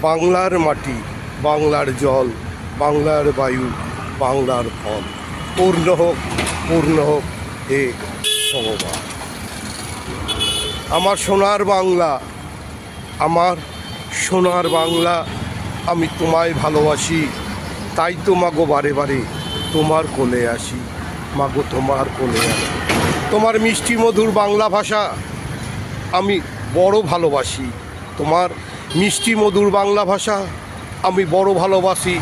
বাংলার মাটি, বাংলার জল, বাংলার বায়ু, বাংলার ফল পূর্ণ হোক, পূর্ণ হোক হে ভগবান। আমার সোনার বাংলা, আমার সোনার বাংলা, আমি তোমায় ভালোবাসি, তাই তো মাগো বারে বারে তোমার কোলে আসি, মাগো তোমার কোলে আসি। তোমার মিষ্টি মধুর বাংলা ভাষা আমি বড় ভালোবাসি, তোমার মিষ্টি মধুর বাংলা ভাষা আমি বড় ভালোবাসি,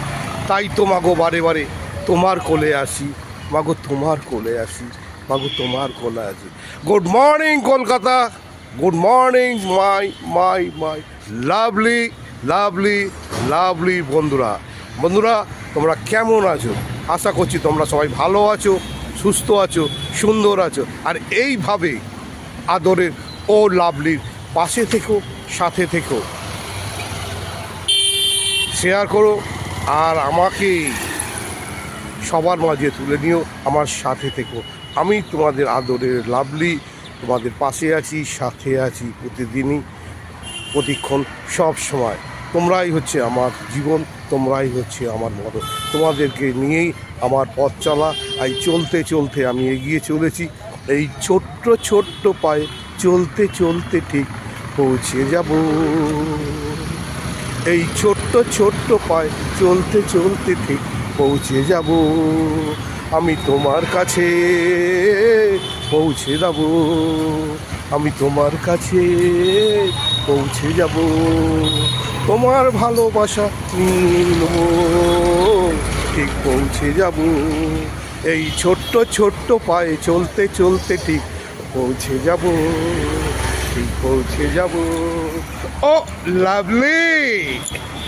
তাই তো মাগো বারে বারে তোমার কোলে আসি, মাগো তোমার কোলে আসি, মাগো তোমার কোলে আসি। Good morning Kolkata, good morning my my my lovely lovely lovely বন্ধুরা। বন্ধুরা তোমরা কেমন আছো? আশা করছি তোমরা সবাই ভালো আছো, সুস্থ আছো, সুন্দর আছো। আর এইভাবে আদরের ও লাভলির পাশে থেকো, সাথে থেকো, শেয়ার করো, আর আমাকে সবার মাঝে তুলে নিও, আমার সাথে থেকো। আমি তোমাদের আদরের লাভলি, তোমাদের পাশে আছি, সাথে আছি প্রতিদিনই, প্রতিক্ষণ, সব সময়। তোমরাই হচ্ছে আমার জীবন, তোমরাই হচ্ছে আমার মরণ। তোমাদেরকে নিয়েই আমার পথ চলা। এই চলতে চলতে আমি এগিয়ে চলেছি, এই ছোট্ট ছোট্ট পায়ে চলতে চলতে ঠিক পৌঁছে যাব। এই ছোট্ট ছোট্ট পায়ে চলতে চলতে ঠিক পৌঁছে যাব। আমি তোমার কাছে পৌঁছে যাব, আমি তোমার কাছে পৌঁছে যাব। তোমার ভালোবাসা নিব, ঠিক পৌঁছে যাব। এই ছোট্ট ছোট্ট পায়ে চলতে চলতে ঠিক পৌঁছে যাব, ঠিক পৌঁছে যাব। ও লাভলি।